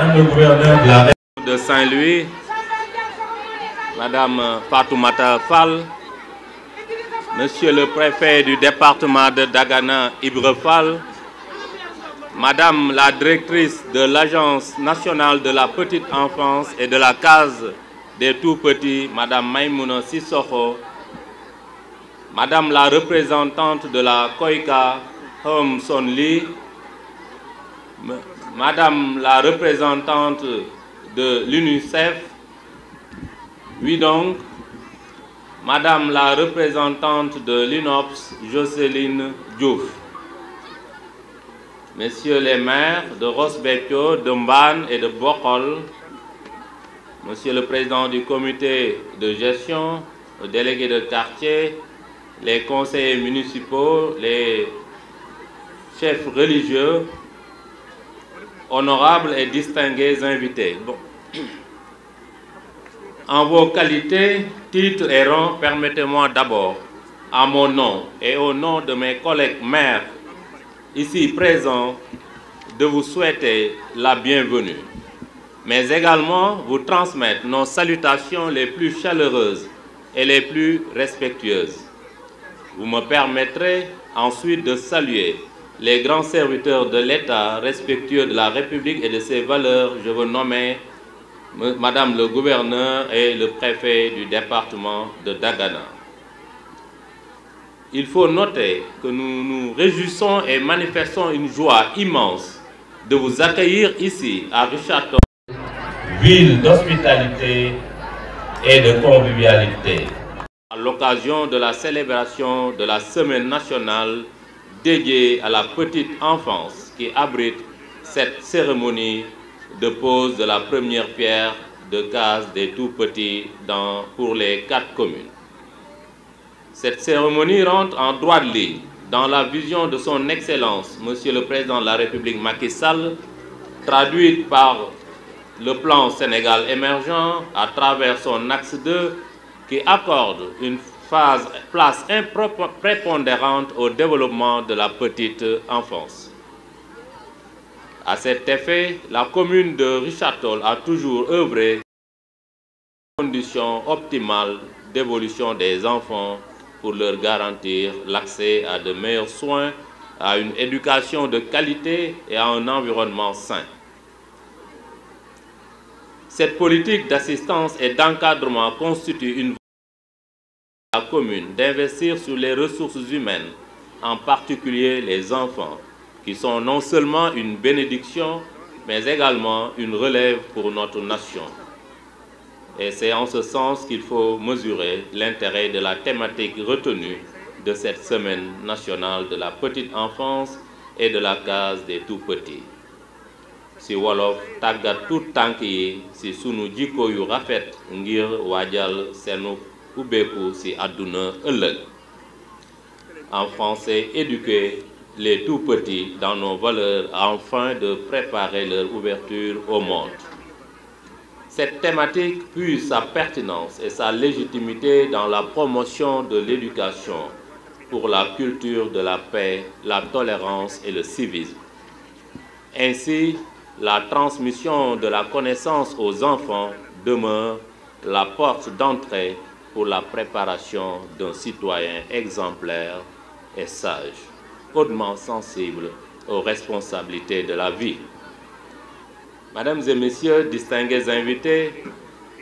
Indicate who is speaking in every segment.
Speaker 1: Madame le gouverneur de la
Speaker 2: de Saint-Louis, Madame Fatoumata Fall, Monsieur le préfet du département de Dagana, Ibra Fall, Madame la directrice de l'Agence nationale de la petite enfance et de la case des tout-petits, Madame Maïmouna Sissoko, Madame la représentante de la Koika, Hom Son Lee, Madame la représentante de l'UNICEF, oui donc, Madame la représentante de l'INOPS, Jocelyne Diouf, Messieurs les maires de Ross-Béthio, de Mbane et de Bokol, Monsieur le président du comité de gestion, le délégué de quartier, les conseillers municipaux, les chefs religieux, honorables et distingués invités. Bon. En vos qualités, titres et rangs, permettez-moi d'abord, à mon nom et au nom de mes collègues maires ici présents, de vous souhaiter la bienvenue, mais également vous transmettre nos salutations les plus chaleureuses et les plus respectueuses. Vous me permettrez ensuite de saluer les grands serviteurs de l'État respectueux de la République et de ses valeurs. Je veux nommer Madame le gouverneur et le préfet du département de Dagana. Il faut noter que nous nous réjouissons et manifestons une joie immense de vous accueillir ici à Richard-Toll, ville d'hospitalité et de convivialité, à l'occasion de la célébration de la Semaine nationale dédiée à la petite enfance qui abrite cette cérémonie de pose de la première pierre de case des tout-petits pour les 4 communes. Cette cérémonie rentre en droite ligne dans la vision de son Excellence, Monsieur le Président de la République Macky Sall, traduite par le plan Sénégal émergent à travers son axe 2 qui accorde une place prépondérante au développement de la petite enfance. À cet effet, la commune de Richard-Toll a toujours œuvré aux conditions optimales d'évolution des enfants pour leur garantir l'accès à de meilleurs soins, à une éducation de qualité et à un environnement sain. Cette politique d'assistance et d'encadrement constitue une volonté de la commune d'investir sur les ressources humaines, en particulier les enfants, qui sont non seulement une bénédiction, mais également une relève pour notre nation. Et c'est en ce sens qu'il faut mesurer l'intérêt de la thématique retenue de cette semaine nationale de la petite enfance et de la case des tout-petits. Si wolof tàggat tout tànk yi si sunu jikko yu rafet ngir waajal seenu ubbeeku si àdduna ëllëg. En français, éduquer les tout-petits dans nos valeurs afin de préparer leur ouverture au monde. Cette thématique puise sa pertinence et sa légitimité dans la promotion de l'éducation pour la culture de la paix, la tolérance et le civisme. Ainsi, la transmission de la connaissance aux enfants demeure la porte d'entrée pour la préparation d'un citoyen exemplaire et sage, hautement sensible aux responsabilités de la vie. Mesdames et messieurs, distingués invités,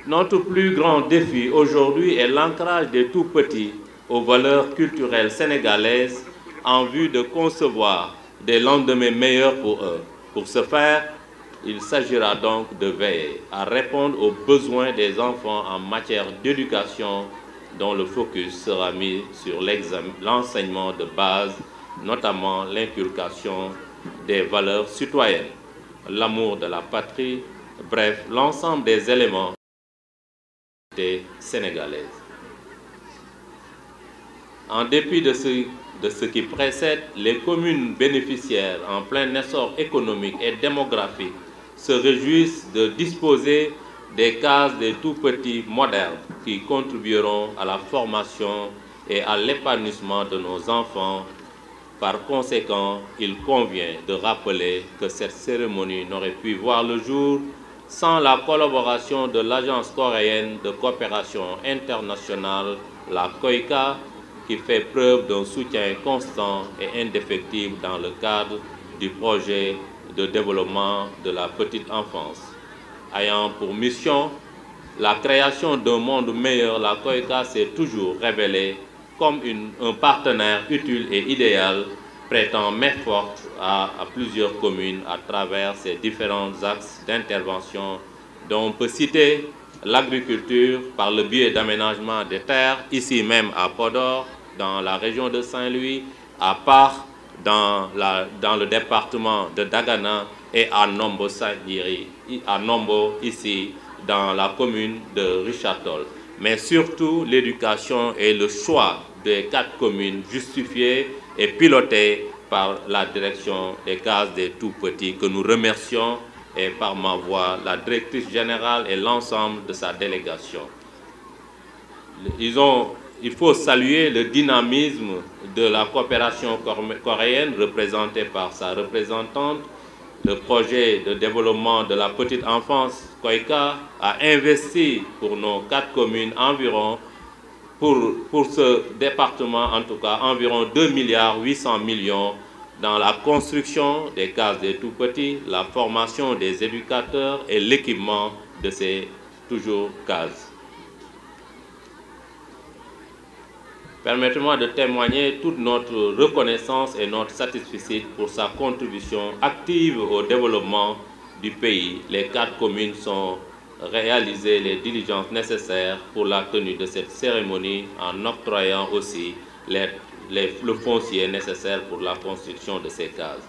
Speaker 2: notre plus grand défi aujourd'hui est l'ancrage des tout-petits aux valeurs culturelles sénégalaises en vue de concevoir des lendemains meilleurs pour eux. Pour ce faire, il s'agira donc de veiller à répondre aux besoins des enfants en matière d'éducation dont le focus sera mis sur l'enseignement de base, notamment l'inculcation des valeurs citoyennes, l'amour de la patrie, bref, l'ensemble des éléments de la société sénégalaise. En dépit de ce qui précède, les communes bénéficiaires en plein essor économique et démographique se réjouissent de disposer des cases des tout-petits modernes qui contribueront à la formation et à l'épanouissement de nos enfants Par conséquent, il convient de rappeler que cette cérémonie n'aurait pu voir le jour sans la collaboration de l'Agence coréenne de coopération internationale, la COICA, qui fait preuve d'un soutien constant et indéfectible dans le cadre du projet de développement de la petite enfance. Ayant pour mission la création d'un monde meilleur, la COICA s'est toujours révélée comme un partenaire utile et idéal, prêtant main forte à plusieurs communes à travers ses différents axes d'intervention, dont on peut citer l'agriculture par le biais d'aménagement des terres, ici même à Podor, dans la région de Saint-Louis, à Par, dans le département de Dagana, et à Nombo Saint-Giri, à Nombo, ici, dans la commune de Richard-Toll. Mais surtout, l'éducation et le choix des 4 communes justifiées et pilotées par la direction des cases des tout-petits, que nous remercions, et par ma voix, la directrice générale et l'ensemble de sa délégation. Il faut saluer le dynamisme de la coopération coréenne, représentée par sa représentante. Le projet de développement de la petite enfance, COICA, a investi pour nos 4 communes environ, pour ce département en tout cas, environ 2,8 milliards dans la construction des cases des tout-petits, la formation des éducateurs et l'équipement de ces cases. Permettez-moi de témoigner toute notre reconnaissance et notre satisfaction pour sa contribution active au développement du pays. Les 4 communes sont réalisées les diligences nécessaires pour la tenue de cette cérémonie en octroyant aussi le foncier nécessaire pour la construction de ces cases.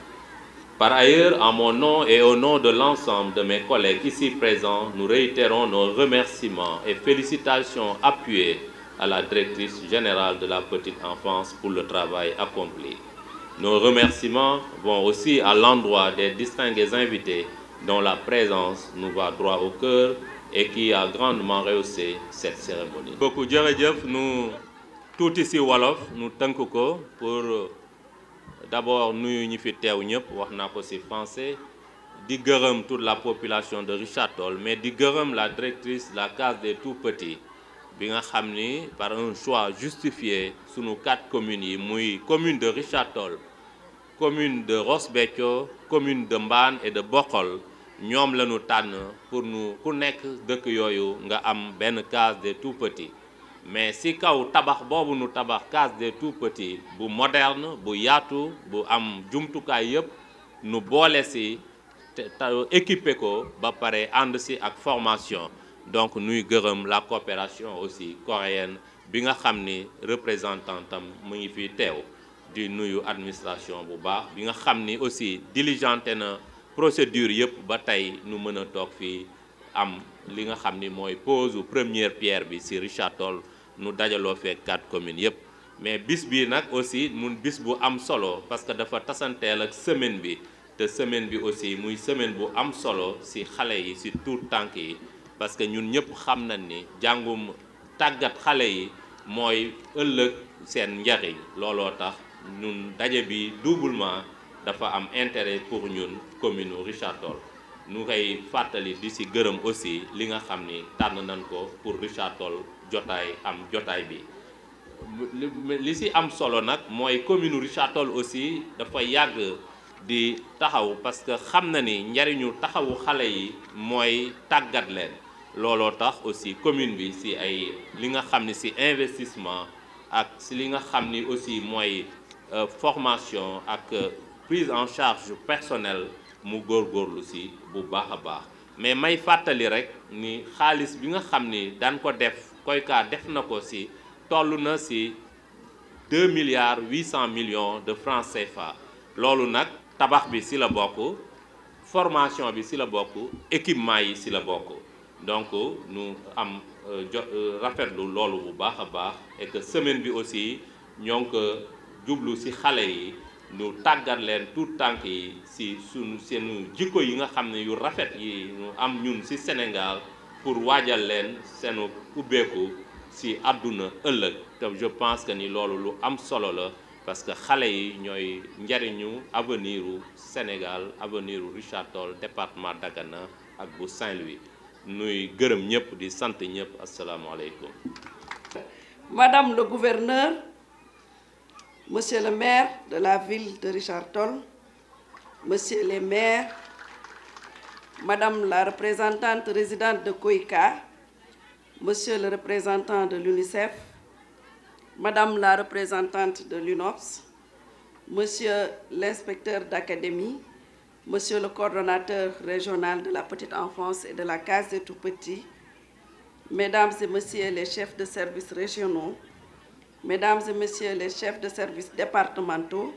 Speaker 2: Par ailleurs, en mon nom et au nom de l'ensemble de mes collègues ici présents, nous réitérons nos remerciements et félicitations appuyées à la directrice générale de la petite enfance pour le travail accompli. Nos remerciements vont aussi à l'endroit des distingués invités dont la présence nous va droit au cœur et qui a grandement rehaussé cette cérémonie. Beaucoup jërëjëf, nous tout ici wolof, nous tënk ko pour d'abord nuyu ñi fi teew ñëpp, wax naa ko ci français, di gërëm toute la population de Richard-Toll, mais di gërëm la directrice de la case des tout-petits, bi nga xam ni par un choix justifié sunu 4 communes yi muy commune de Richard-Toll, commune de Ross Béthio, commune de Mbane et de Bokhol, ñoom la ñu tànn pour nu ku nekk dëkk yooyu nga am benn case des tout-petits. Mais si kaw tabax boobu nu tabax case des tout-petits bu moderne, bu yaatu, bu am jumtukaay yëpp, nu boole ci équipé ko ba pare ànd ci ak formation. Donc nuy gërëm la coopération aussi coréenne bi nga xam ni représentantam mu ngi fi teew, di nuyu administration bu baax bi nga xam ni aussi diligenté na procédure yëpp ba tey nu mën a toog fii am li nga xam ni mooy pose première pierre bi ci Richard-Toll, nu dajaloo fekk 4 communes yëpp. Mais bis bi nag aussi mun bis bu am solo parce que dafa tasanteel ak semaine bi, te semaine bi aussi muy semaine bu am solo ci xale yi, ci tout tànk yi, parce que ñun ñëpp xam nañ ni jàngum tàggat xale yi mooy ëllëg seen njariñ. Looloo tax ñun daje bi doublement dafa am intérêt pour ñun commune Richard-Toll. ñu koy fàttali di ci gërëm aussi li nga xam ni tànn nañ ko pour Richard-Toll jotaay bi. li ci am solo nag mooy commune Richard-Toll aussi dafa yàgg di taxaw parce que xam na ni njariñu taxawu xale yi mooy tàggat leen. Looloo tax aussi commune bi ci ay li nga xam ni ci investissement ak ci li nga xam ni aussi mooy formation ak prise en charge personnelle mu góorgóorlu ci bu baax a baax. Mais may fàttali rek ni xaalis bi nga xam ni daan ko def COICA def na ko ci toll na ci 2,8 milliards de francs CFA. Loolu nag tabax bi ci la bokk, formation bi ci la bokk, équipement yi ci la bokk. Donc nu am rafetlu loolu bu baax a baax et que semaine bi aussi ñoo ngi ko jublu ci xale yi nu tàggat leen tout tànk yi ci seenu jikko yi nga xam ne yu rafet yi ñu am ñun ci Sénégal pour waajal leen seenu ubbeeku ci àdduna ëllëg. te je pense que ni loolu lu am solo la parce que xale yi ñooy njariñu avenir u Sénégal avenir u Richard Toll département Dagana ak bu Saint-Louis nuy gërëm ñëpp di sant ñëpp asalaamaaleykum.
Speaker 1: Madame le gouverneur, Monsieur le maire de la ville de Richard Toll, Monsieur les maires, Madame la représentante résidente de KOICA, Monsieur le représentant de l'UNICEF, Madame la représentante de l'UNOPS, Monsieur l'inspecteur d'académie, Monsieur le coordonnateur régional de la petite enfance et de la case des tout-petits, Mesdames et Messieurs les chefs de services régionaux, Mesdames et Messieurs les chefs de services départementaux,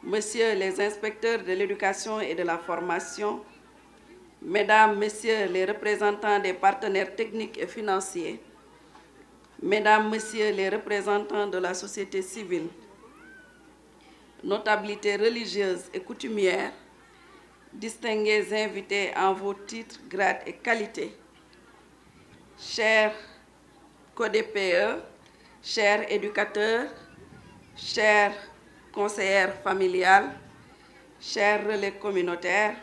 Speaker 1: Messieurs les inspecteurs de l'éducation et de la formation, Mesdames, Messieurs les représentants des partenaires techniques et financiers, Mesdames, Messieurs les représentants de la société civile, notabilités religieuses et coutumières, distingués invités en vos titres, grades et qualités, chers CODEPE, chers éducateurs, chers conseillères familiales, chers relais communautaires,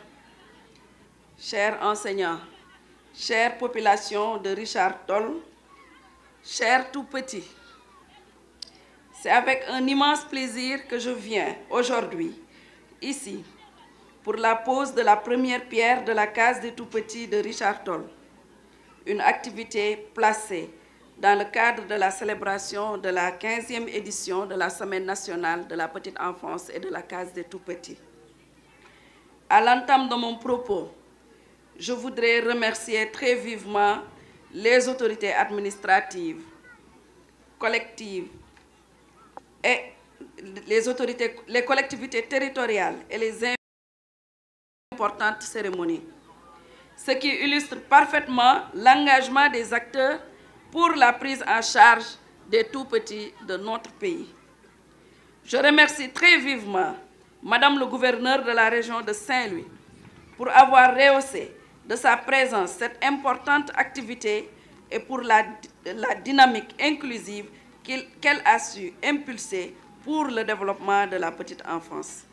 Speaker 1: chers enseignants, chères populations de Richard Toll, chers tout-petits, c'est avec un immense plaisir que je viens aujourd'hui, ici, pour la pose de la première pierre de la case des tout-petits de Richard Toll, une activité placée dans le cadre de la célébration de la 15e édition de la Semaine nationale de la petite enfance et de la case des tout-petits. À l'entame de mon propos, je voudrais remercier très vivement les autorités administratives, collectives et les collectivités territoriales et les importantes cérémonies, ce qui illustre parfaitement l'engagement des acteurs pour la prise en charge des tout-petits de notre pays. Je remercie très vivement Madame le gouverneur de la région de Saint-Louis pour avoir rehaussé de sa présence cette importante activité et pour la dynamique inclusive qu'elle a su impulser pour le développement de la petite enfance.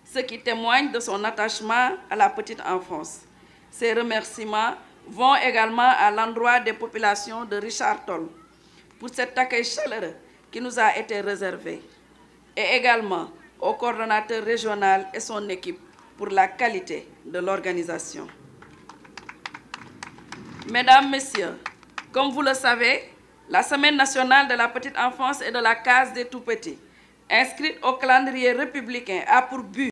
Speaker 1: Ce qui témoigne de son attachement à la petite enfance. Ces remerciements vont également à l'endroit des populations de Richard Toll pour cet accueil chaleureux qui nous a été réservé, et également au coordonnateur régional et son équipe pour la qualité de l'organisation. Mesdames, Messieurs, comme vous le savez, la Semaine nationale de la petite enfance et de la case des tout-petits, inscrite au calendrier républicain, a pour but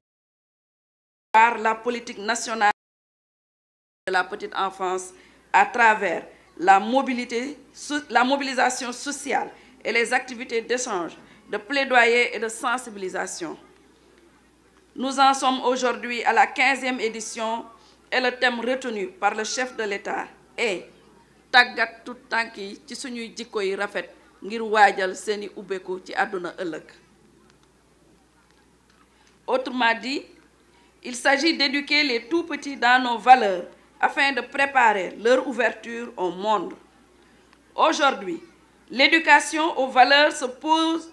Speaker 1: par la politique nationale de la petite enfance à travers la mobilisation sociale et les activités d'échange, de plaidoyer et de sensibilisation. Nous en sommes aujourd'hui à la 15e édition et le thème retenu par le chef de l'État est « Tàggat tout tànk yi ci suñuy jikko yi rafet ngir waajal seeni ubbeeku ci àdduna ëllëg ». Autrement dit, il s'agit d'éduquer les tout-petits dans nos valeurs afin de préparer leur ouverture au monde. Aujourd'hui, l'éducation aux valeurs se pose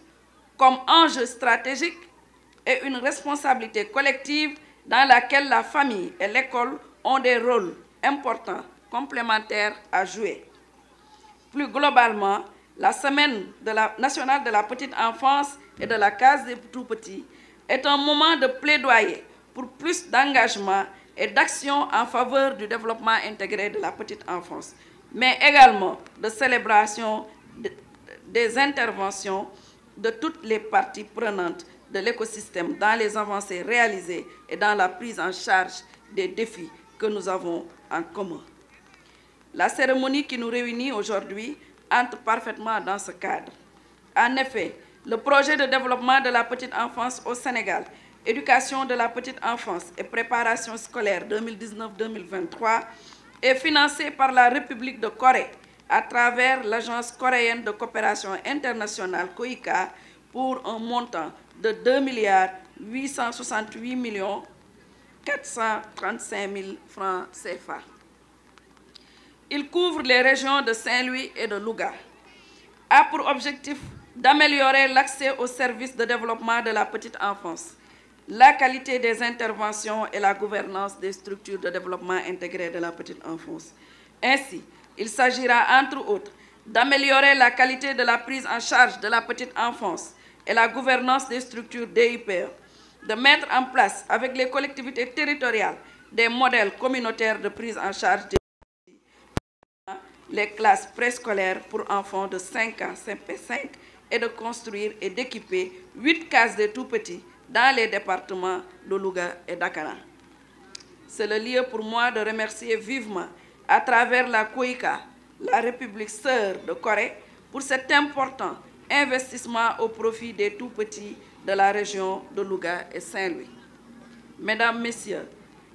Speaker 1: comme enjeu stratégique et une responsabilité collective dans laquelle la famille et l'école ont des rôles importants, complémentaires à jouer. Plus globalement, la Semaine nationale de la petite enfance et de la case des tout-petits est un moment de plaidoyer pour plus d'engagement et d'action en faveur du développement intégré de la petite enfance, mais également de célébration des interventions de toutes les parties prenantes de l'écosystème dans les avancées réalisées et dans la prise en charge des défis que nous avons en commun. La cérémonie qui nous réunit aujourd'hui entre parfaitement dans ce cadre. En effet, le projet de développement de la petite enfance au Sénégal, éducation de la petite enfance et préparation scolaire 2019-2023, est financé par la République de Corée à travers l'Agence coréenne de coopération internationale KOICA pour un montant de 2 435 000 francs CFA. Il couvre les régions de Saint-Louis et de Louga, a pour objectif d'améliorer l'accès aux services de développement de la petite enfance, la qualité des interventions et la gouvernance des structures de développement intégré de la petite enfance. Ainsi, il s'agira, entre autres, d'améliorer la qualité de la prise en charge de la petite enfance et la gouvernance des structures DIPE, de mettre en place avec les collectivités territoriales des modèles communautaires de prise en charge les classes préscolaires pour enfants de 5 ans, CP5, et de construire et d'équiper 8 cases de tout-petits dans les départements de Louga et Dakar. C'est le lieu pour moi de remercier vivement, à travers la COICA, la République sœur de Corée, pour cet important investissement au profit des tout-petits de la région de Louga et Saint-Louis. Mesdames, Messieurs,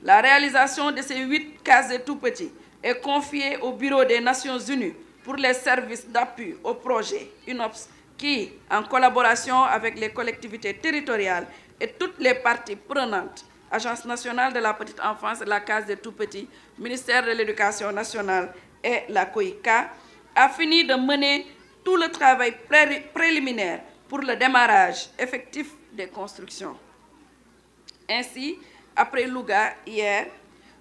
Speaker 1: la réalisation de ces 8 cases de tout-petits est confiée au Bureau des Nations Unies pour les services d'appui au projet UNOPS qui, en collaboration avec les collectivités territoriales et toutes les parties prenantes, Agence nationale de la petite enfance et la case des tout-petits, ministère de l'Éducation nationale et la COICA, a fini de mener tout le travail préliminaire pour le démarrage effectif des constructions. Ainsi, après Louga hier,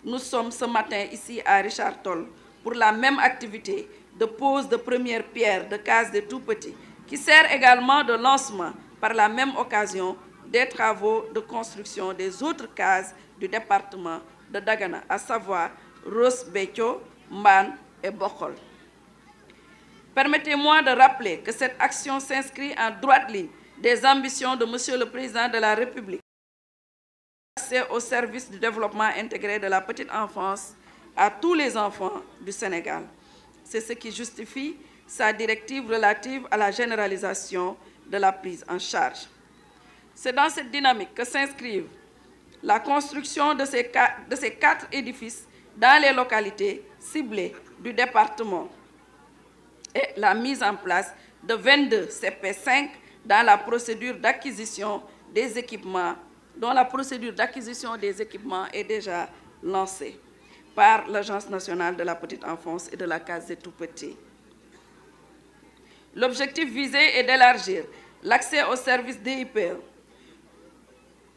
Speaker 1: nous sommes ce matin ici à Richard Toll pour la même activité de pose de première pierre de case des tout-petits qui sert également de lancement par la même occasion des travaux de construction des autres cases du département de Dagana, à savoir Ross Béthio, Mban et Bokhol. Permettez-moi de rappeler que cette action s'inscrit en droite ligne des ambitions de Monsieur le Président de la République, accès au service du développement intégré de la petite enfance à tous les enfants du Sénégal. C'est ce qui justifie sa directive relative à la généralisation de la prise en charge. C'est dans cette dynamique que s'inscrivent la construction de ces 4 édifices dans les localités ciblées du département et la mise en place de 22 CP5 dans la procédure d'acquisition des équipements, dont la procédure d'acquisition des équipements est déjà lancée par l'Agence nationale de la petite enfance et de la case des tout-petits. L'objectif visé est d'élargir l'accès aux services DIPE,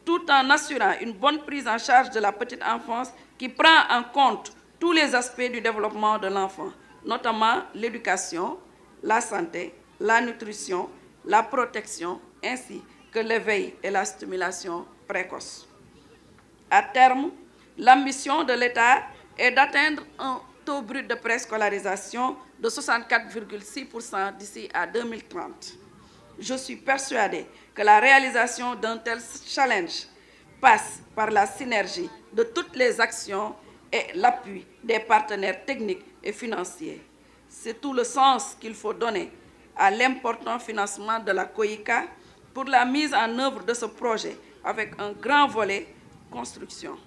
Speaker 1: tout en assurant une bonne prise en charge de la petite enfance qui prend en compte tous les aspects du développement de l'enfant, notamment l'éducation, la santé, la nutrition, la protection, ainsi que l'éveil et la stimulation précoce. À terme, l'ambition de l'État est d'atteindre un taux brut de préscolarisation de 64,6% d'ici à 2030. Je suis persuadée que la réalisation d'un tel challenge passe par la synergie de toutes les actions et l'appui des partenaires techniques et financiers. C'est tout le sens qu'il faut donner à l'important financement de la COICA pour la mise en œuvre de ce projet avec un grand volet construction.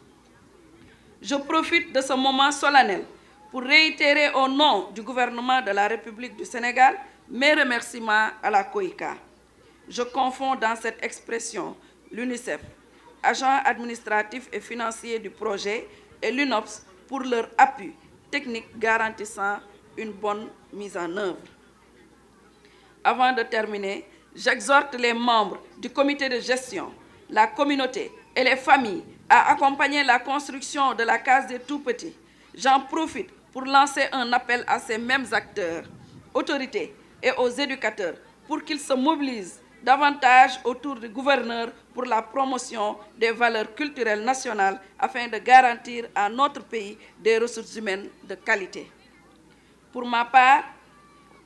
Speaker 1: Je profite de ce moment solennel pour réitérer au nom du gouvernement de la République du Sénégal mes remerciements à la COICA. Je confonds dans cette expression l'UNICEF, agent administratif et financier du projet, et l'UNOPS pour leur appui technique garantissant une bonne mise en œuvre. Avant de terminer, j'exhorte les membres du comité de gestion, la communauté et les familles à accompagner la construction de la case des tout-petits. J'en profite pour lancer un appel à ces mêmes acteurs, autorités et aux éducateurs pour qu'ils se mobilisent davantage autour du gouverneur pour la promotion des valeurs culturelles nationales afin de garantir à notre pays des ressources humaines de qualité. Pour ma part,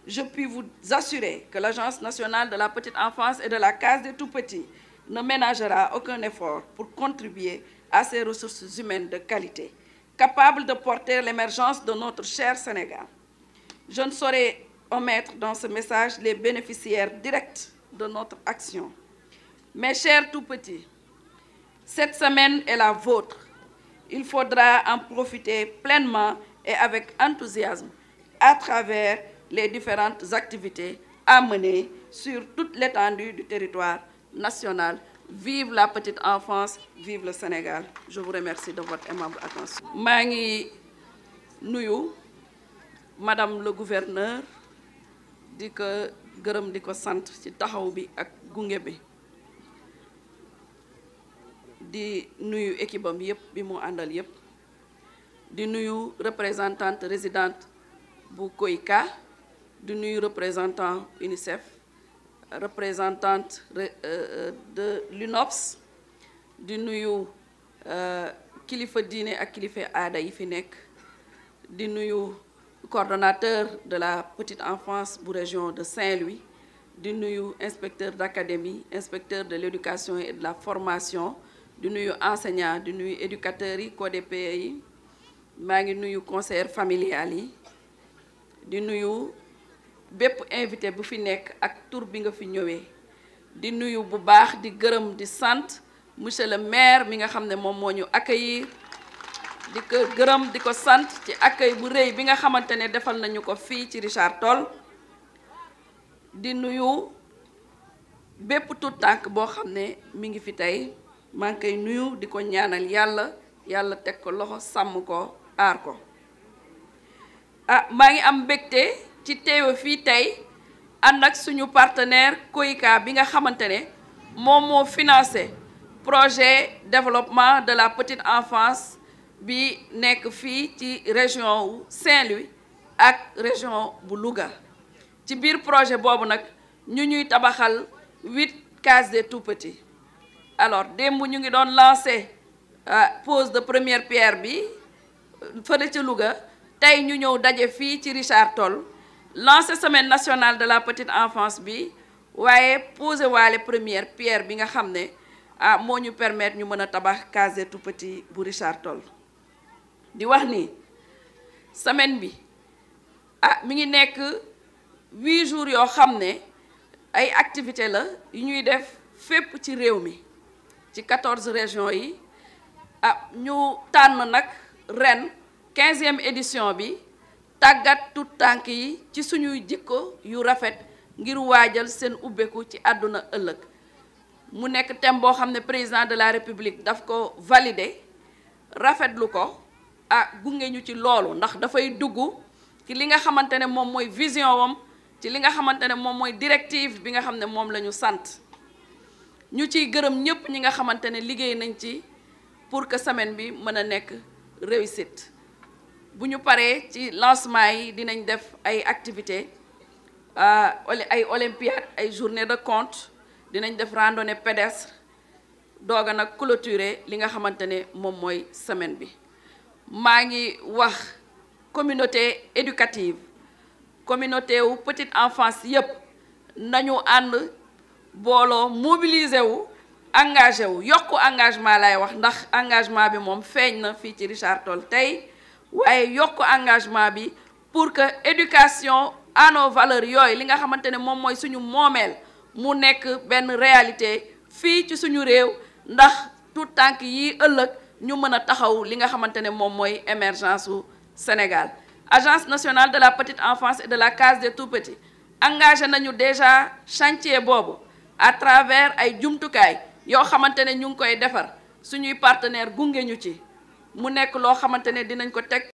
Speaker 1: je puis vous assurer que l'Agence nationale de la petite enfance et de la case des tout-petits ne ménagera aucun effort pour contribuer à ces ressources humaines de qualité, capables de porter l'émergence de notre cher Sénégal. Je ne saurais omettre dans ce message les bénéficiaires directs de notre action. Mes chers tout-petits, cette semaine est la vôtre. Il faudra en profiter pleinement et avec enthousiasme à travers les différentes activités à mener sur toute l'étendue du territoire national. Vive la petite enfance, vive le Sénégal. Je vous remercie de votre aimable attention. Mangi nuyu, Madame le gouverneur, dit que gërëm di ko sant ci taxaw bi ak gunge bi di nuyu équipe am yépp bi mu àndal yépp di nuyu représentante résidente bu KOICA di nuyu représentant UNICEF représentante de l'UNOPS di nuyu kilifa diine ak kilifa aada yi fi nekk di nuyu coordonnateur de la petite enfance bu région de Saint-Louis di nuyu inspecteur d'académie inspecteur de l'éducation et de la formation di nuyu enseignant di nuyu éducateurs yi CODEPE yi maa ngi nuyu conseillers familial yi di nuyu bépp invité bu fi nekk ak tur bi nga fi ñëwee di nuyu bu baax di gërëm di sant monsieur le maire mi nga xam ne moom moo ñu accueillir di ko gërëm di ko sant ci accueil bu rëy bi nga xamante ne defal nañu ko fii ci Richard Toll di nuyu bépp tout tànk boo xam ne mi ngi fi tey maa ngi koy nuyu di ko ñaanal yàlla teg ko loxo sàmm ko aar ko maa ngi am mbégte ci teewe fii tey ànd ak suñu partenaire KOICA bi nga xamante ne moom moo financé projet développement de la petite enfance bi nekk fii ci région wu Saint-Louis ak région bu Louga ci biir projet boobu nag ñu ñuy tabaxal 8 cases des tout-petits alors démb ñu ngi doon lancé pose de première pierre bi fële ci Louga tey ñu ñëw daje fii ci Richard Toll lancé semaine nationale de la petite enfance bi waaye posé waale première pierre bi nga xam ne moo ñu permettre ñu mën a tabax case des tout-petits bu Richard Toll di wax ni semaine bi mi ngi nekk 8 jours yoo xam ne ay activité la yu ñuy def fépp ci réew mi ci 14 régions yi ñu tànn nag ren 15e édition bi tàggat tout tànk yi ci suñuy jikko yu rafet ngir waajal seen ubbeeku ci àdduna ëllëg mu nekk thème boo xam ne président de la république daf ko validé rafetlu ko gunge ñu ci loolu ndax dafay dugg ci li nga xamante ne moom mooy vision wam ci li nga xamante ne moom mooy directive bi nga xam ne moom la ñu sant ñu ciy gërëm ñëpp ñi nga xamante ne liggéey nañ ci pour que semaine bi mën a nekk réussite bu ñu paree ci lancement yi dinañ def ay activités ay olympiade ay journée de conte dinañ def randonnée pédestre doog a nag clôturer li nga xamante ne moom mooy semaine bi maa ngi wax communauté éducative communauté wu petite enfance yépp nañu ànd booloo mobiliser wu engagé wu yokku engagement lay wax ndax engagement bi moom feeñ na fii ci Richard Toll tey waaye yokku engagement bi pour que éducation à nos valeurs yooyu li nga xamante ne moom mooy suñu moomeel mu nekk benn réalité fii ci suñu réew ndax tout tànk yi ëllëg ñu mën a taxaw li nga xamante ne moom mooy émergence u Sénégal Agence nationale de la petite enfance et de la case des tout-petits engagé nañu déjà chantier boobu à travers ay jumtukaay yoo xamante ne ñu ngi koy defar suñuy partenaire gunge ñu ci mu nekk loo xamante ne dinañ ko teg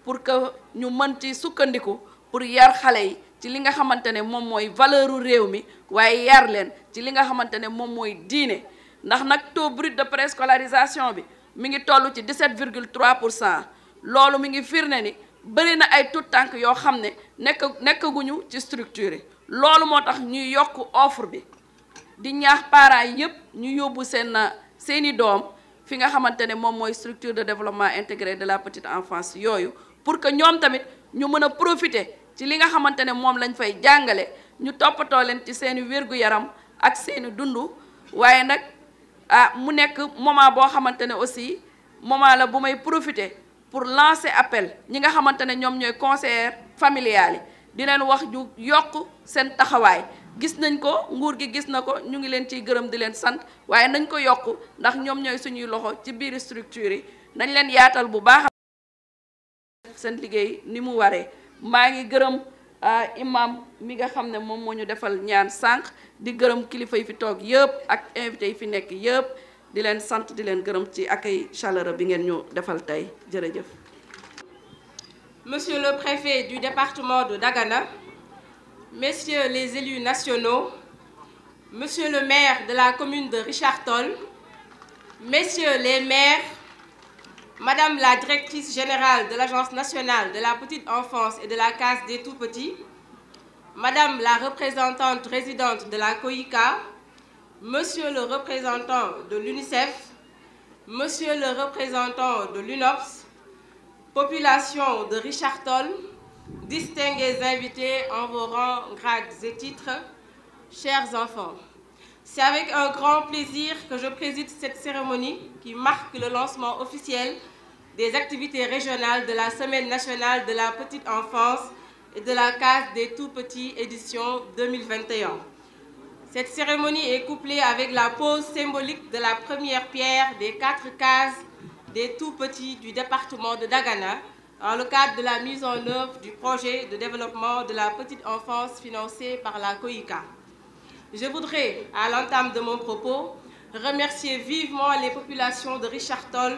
Speaker 1: pour que ñu mën ci sukkandiku pour yar xale yi ci li nga xamante ne moom mooy valeuru réew mi waaye yar leen ci li nga xamante ne moom mooy diine ndax nag taux brut de préscolarisation bi mi ngi toll ci 17,3% loolu mi ngi firnde ni bëri na ay tout tànk yoo xam ne nekkaguñu ci structure loolu moo tax ñuy yokk offre bi di ñaax parents yépp ñu yóbbu seeni doom fi nga xamante ne moom mooy structure de développement intégré de la petite enfance yooyu pour que ñoom tamit ñu mën a profiter ci li nga xamante ne moom lañ fay jàngale ñu toppatoo leen ci seeni wér-gu-yaram ak seeni dund waaye nag mu nekk moment boo xamante ne aussi moment la bu may profiter pour lancer appel ñi nga xamante ne ñoom ñooy conseillers familiales yi di leen wax ñu yokk seen taxawaay gis nañ ko nguur gi gis na ko ñu ngi leen ciy gërëm di leen sant waaye nañ ko yokk ndax ñoom ñooy suñuy loxo ci biir structure yi nañ leen yaatal bu baax seen liggéey ni mu waree maa ngi gërëm imam mi nga xam ne moom moo ñu defal ñaan sànq di gërëm kilifa yi fi toog yëpp ak invité yi fi nekk yëpp di leen sant di leen gërëm ci accueil chaleureux bi ngeen ñu defal tey jërëjëf.
Speaker 3: Monsieur le préfet du département de Dagana, Messieurs les élus nationaux, Monsieur le maire de la commune de Richard-Toll, Messieurs les maires, Madame la directrice générale de l'Agence nationale de la petite enfance et de la case des tout-petits, Madame la représentante résidente de la COICA, Monsieur le représentant de l'UNICEF, Monsieur le représentant de l'UNOPS, population de Richard-Toll, distingués invités en vos rangs, grades et titres, chers enfants, c'est avec un grand plaisir que je préside cette cérémonie qui marque le lancement officiel des activités régionales de la Semaine nationale de la petite enfance et de la case des tout-petits édition 2021. Cette cérémonie est couplée avec la pose symbolique de la première pierre des 4 cases des tout-petits du département de Dagana, dans le cadre de la mise en œuvre du projet de développement de la petite enfance financé par la COICA. Je voudrais, à l'entame de mon propos, remercier vivement les populations de Richard-Toll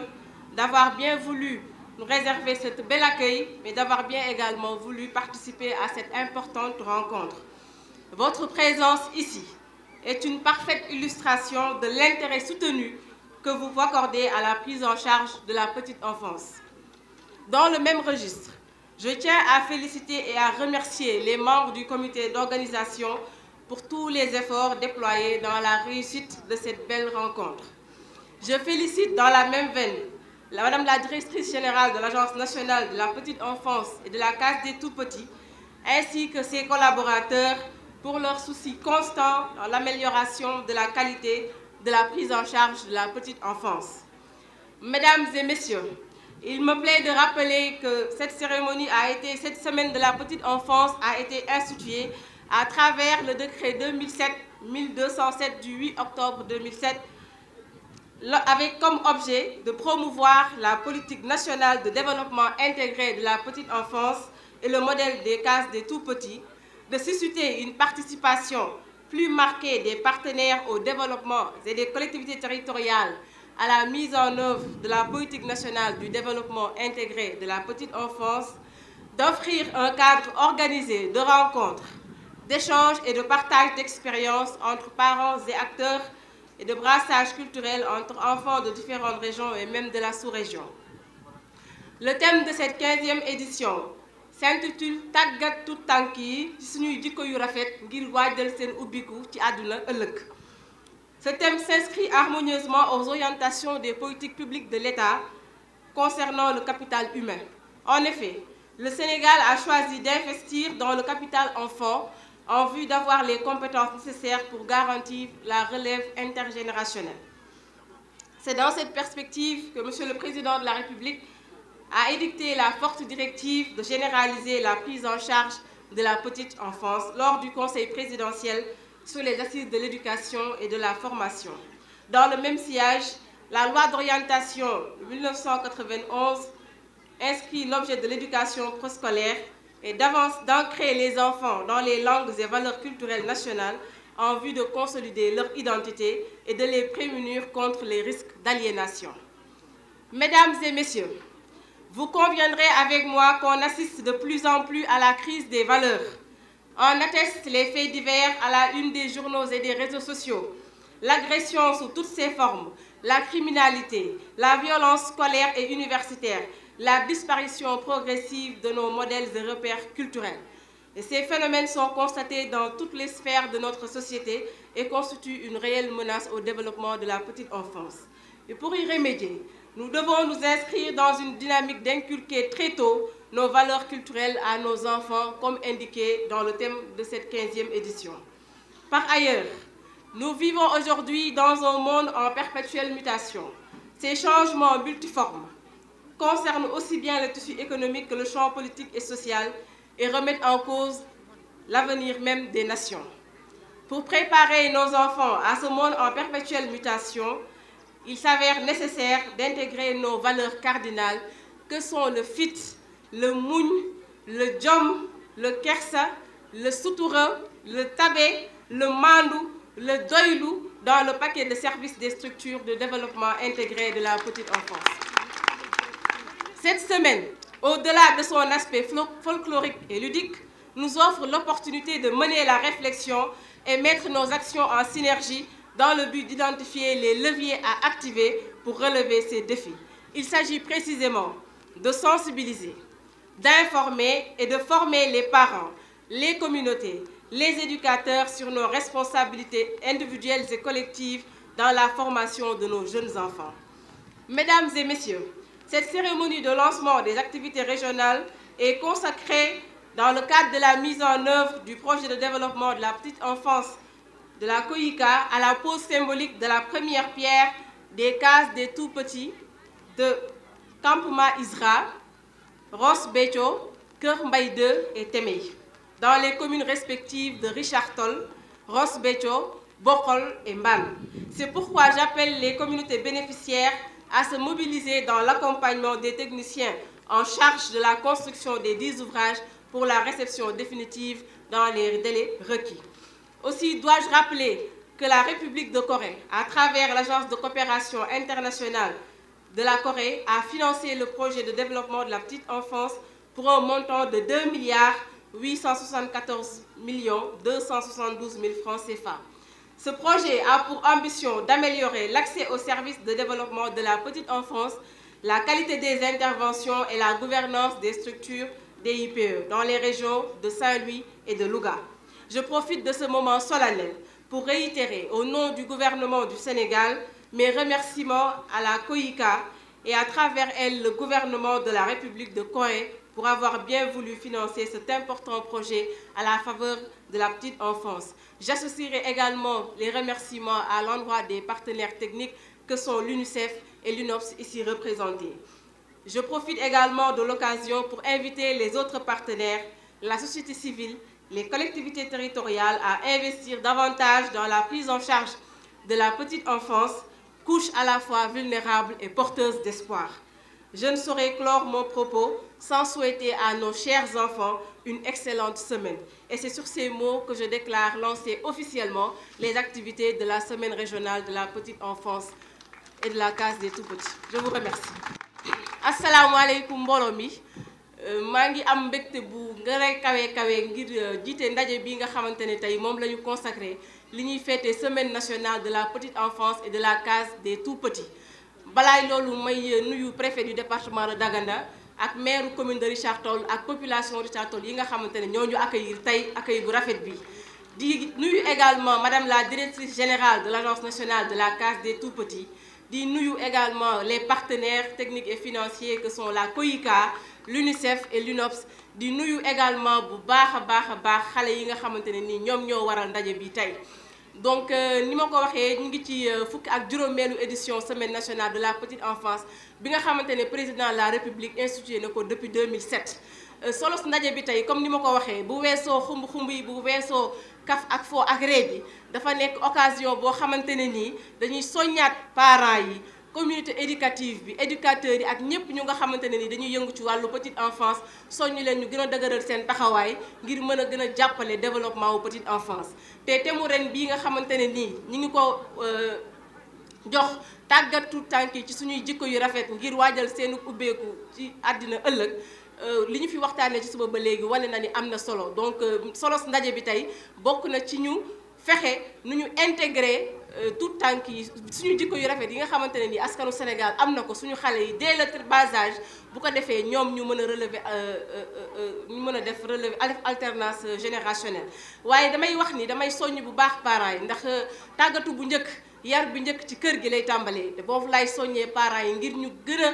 Speaker 3: d'avoir bien voulu nous réserver cet bel accueil, mais d'avoir bien également voulu participer à cette importante rencontre. Votre présence ici est une parfaite illustration de l'intérêt soutenu que vous accordez à la prise en charge de la petite enfance. Dans le même registre, je tiens à féliciter et à remercier les membres du comité d'organisation pour tous les efforts déployés dans la réussite de cette belle rencontre. Je félicite dans la même veine Madame la directrice générale de l'Agence nationale de la petite enfance et de la case des tout-petits, ainsi que ses collaborateurs pour leur souci constant dans l'amélioration de la qualité de la prise en charge de la petite enfance. Mesdames et messieurs, il me plaît de rappeler que cette cérémonie cette semaine de la petite enfance a été instituée à travers le décret 2007-1207 du 8 octobre 2007, avec comme objet de promouvoir la politique nationale de développement intégré de la petite enfance et le modèle des cases des tout-petits, de susciter une participation plus marquée des partenaires au développement et des collectivités territoriales à la mise en œuvre de la politique nationale du développement intégré de la petite enfance, d'offrir un cadre organisé de rencontres, d'échanges et de partage d'expériences entre parents et acteurs et de brassage culturel entre enfants de différentes régions et même de la sous-région. Le thème de cette 15e édition s'intitule « Tàggat Tout tànk yi ci suñuy jikko yu rafet ngir waajal seen ubbiku ci àdduna ëllëg ». Ce thème s'inscrit harmonieusement aux orientations des politiques publiques de l'État concernant le capital humain. En effet, le Sénégal a choisi d'investir dans le capital enfant en vue d'avoir les compétences nécessaires pour garantir la relève intergénérationnelle. C'est dans cette perspective que Monsieur le Président de la République a édicté la forte directive de généraliser la prise en charge de la petite enfance lors du Conseil présidentiel sur les assises de l'éducation et de la formation. Dans le même sillage, la loi d'orientation 1991 inscrit l'objet de l'éducation préscolaire et d'ancrer les enfants dans les langues et valeurs culturelles nationales en vue de consolider leur identité et de les prémunir contre les risques d'aliénation. Mesdames et messieurs, vous conviendrez avec moi qu'on assiste de plus en plus à la crise des valeurs. En attestent les faits divers à la une des journaux et des réseaux sociaux, l'agression sous toutes ses formes, la criminalité, la violence scolaire et universitaire, la disparition progressive de nos modèles et repères culturels. Et ces phénomènes sont constatés dans toutes les sphères de notre société et constituent une réelle menace au développement de la petite enfance. Et pour y remédier, nous devons nous inscrire dans une dynamique d'inculquer très tôt nos valeurs culturelles à nos enfants, comme indiqué dans le thème de cette 15e édition. Par ailleurs, nous vivons aujourd'hui dans un monde en perpétuelle mutation. Ces changements multiformes concernent aussi bien le tissu économique que le champ politique et social et remettent en cause l'avenir même des nations. Pour préparer nos enfants à ce monde en perpétuelle mutation, il s'avère nécessaire d'intégrer nos valeurs cardinales que sont le fit, le muñ, le jom, le kersa, le sutura, le tabé, le mandu, le doylu dans le paquet de services des structures de développement intégré de la petite enfance. Cette semaine, au-delà de son aspect folklorique et ludique, nous offre l'opportunité de mener la réflexion et mettre nos actions en synergie dans le but d'identifier les leviers à activer pour relever ces défis. Il s'agit précisément de sensibiliser, d'informer et de former les parents, les communautés, les éducateurs sur nos responsabilités individuelles et collectives dans la formation de nos jeunes enfants. Mesdames et messieurs, cette cérémonie de lancement des activités régionales est consacrée dans le cadre de la mise en œuvre du projet de développement de la petite enfance de la COICA à la pose symbolique de la première pierre des cases des tout-petits de Campement Isra, Ross Béthio, Kër Mbaye 2 et Témé, dans les communes respectives de Richard Toll, Ross Béthio, Bokhol et Mbane. C'est pourquoi j'appelle les communautés bénéficiaires à se mobiliser dans l'accompagnement des techniciens en charge de la construction des 10 ouvrages pour la réception définitive dans les délais requis. Aussi, dois-je rappeler que la République de Corée, à travers l'Agence de coopération internationale de la Corée, a financé le projet de développement de la petite enfance pour un montant de 2 874 272 000 francs CFA. Ce projet a pour ambition d'améliorer l'accès aux services de développement de la petite enfance, la qualité des interventions et la gouvernance des structures des IPE dans les régions de Saint-Louis et de Louga. Je profite de ce moment solennel pour réitérer au nom du gouvernement du Sénégal mes remerciements à la COICA et à travers elle le gouvernement de la République de Corée pour avoir bien voulu financer cet important projet à la faveur de la petite enfance. J'associerai également les remerciements à l'endroit des partenaires techniques que sont l'UNICEF et l'UNOPS ici représentés. Je profite également de l'occasion pour inviter les autres partenaires, la société civile, les collectivités territoriales à investir davantage dans la prise en charge de la petite enfance, couche à la fois vulnérable et porteuse d'espoir. Je ne saurais clore mon propos sans souhaiter à nos chers enfants une excellente semaine. Et c'est sur ces mots que je déclare lancer officiellement les activités de la semaine régionale de la petite enfance et de la case des tout-petits. Je vous remercie. Assalamu alaikum mbooloo mi maa ngi am mbégte bu gën a kawe ngir jiite ndaje bi nga xamante ne tey moom la ñu consacré li ñuy fêter semaine nationale de la petite enfance et de la case des tout-petits. balaay loolu may nuyu préfet du département de Dagana ak maire commune de Richard Toll ak population Richard Toll yi nga xamante ne ñoo ñu accueillir tey accueil bu rafet bi. di nuyu également madame la directrice générale de l'agence nationale de la case des tout-petits. di nuyu également les partenaires techniques et financiers que sont la COICA, l'UNICEF et l'UNOPS. di nuyu également bu baax a baax xale yi nga xamante ne nii ñoom ñoo waral ndaje bi tey. donc ni ma ko waxee ñu ngi ci fukki ak juróomeelu édition semaine nationale de la petite enfance bi nga xamante ne président de la République institué na ko depuis 2007. solos ndaje bi tey comme ni ma ko waxee bu weesoo xumb yi bu weesoo kaf ak foo ak ree bi dafa nekk occasion boo xamante ne nii dañuy soññaat parents yi communauté éducative bi éducateurs yi ak ñëpp ñu nga xamante ne nii dañuy yëngu ci wàllu petite enfance soññu leen ñu gën a dëgëral seen taxawaay ngir mën a gën a jàppale développement wu petite enfance. te thème ren bii nga xamante ne nii ñu ngi ko jox tàggatu tànk yi ci suñuy jikko yu rafet ngir waajal seenu ubbeeku ci àddina ëllëg. li ñu fi waxtaanee ci suba ba léegi wane na ni am na solo donc solos ndaje bi tey bokk na ci ñu fexe nu ñu intégré tout tànk yi suñu jikko yu rafet yi nga xamante ne ni askanu Sénégal am na ko suñu xale yi dès le bas âge bu ko defee ñoom ñu mën a relever ñu mën a def relever alternance générationnelle. waaye damay wax ni damay soññ bu baax parents yi ndax tàggatu bu njëkk yar bi njëkk ci kër gi lay tàmbalee te boobu lay soññee parents yi ngir ñu gën a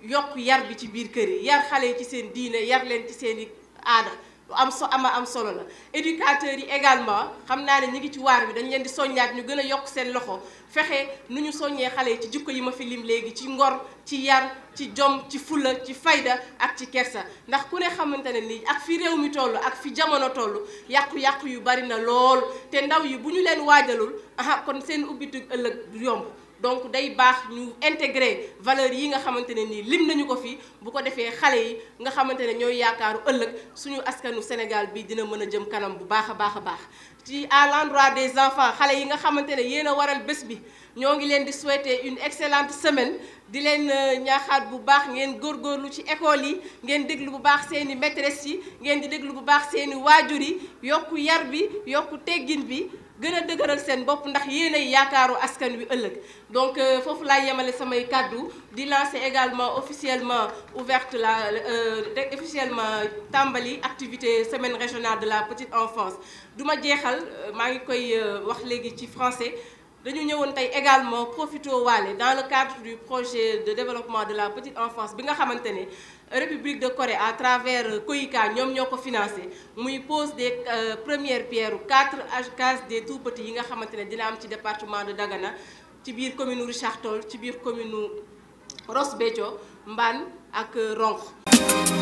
Speaker 3: yokk yar bi ci biir kër yi yar xale yi ci seen diine yar leen ci seen i aada lu am solo la. éducateurs yi également xam naa ne ñu ngi ci waar bi dañ leen di soññaat ñu gën a yokk seen loxo fexe nu ñu soññee xale yi ci jikko yi ma fi lim léegi ci ngor ci yar ci jom ci fulla ci fayda ak ci kersa ndax ku ne xamante ne nii ak fi réew mi toll ak fi jamono toll yàqu-yàqu yu bari na lool te ndaw yi bu ñu leen waajalul kon seen ubbitu ëllëg du yomb. donc day baax ñu intégrer valeurs yi nga xamante ne nii lim nañu ko fi bu ko defee xale yi nga xamante ne ñooy yaakaaru ëllëg suñu askanu Sénégal bi dina mën a jëm kanam bu baax a baax a baax. ci à l'endroit des enfants xale yi nga xamante ne yéen a waral bés bi ñoo ngi leen di souhaiter une excellente semaine di leen ñaaxaat bu baax ngeen góorgóorlu ci école yi ngeen déglu bu baax seeni maîtresses yi ngeen di déglu bu baax seeni waajur yi yokku yar bi yokku teggin bi gën a dëgëral seen bopp ndax yéen ay yaakaaru askan wi ëllëg. donc foofu laay yemale samay kàddu di lancer également officiellement officiellement tàmbali activité semaine régionale de la petite enfance. du ma jeexal maa ngi koy wax léegi ci français dañu ñëwoon tey également profité waale dans le cadre du projet de développement de la petite enfance bi nga xamante ne République de Corée à travers KOICA ñoom ñoo ko financé muy pose des premières pierres 4 cases des tout petits yi nga xamante ne dina am ci département de Dagana ci biir commune Richard Toll ci biir commune Ross Béthio Mbane ak Ronk.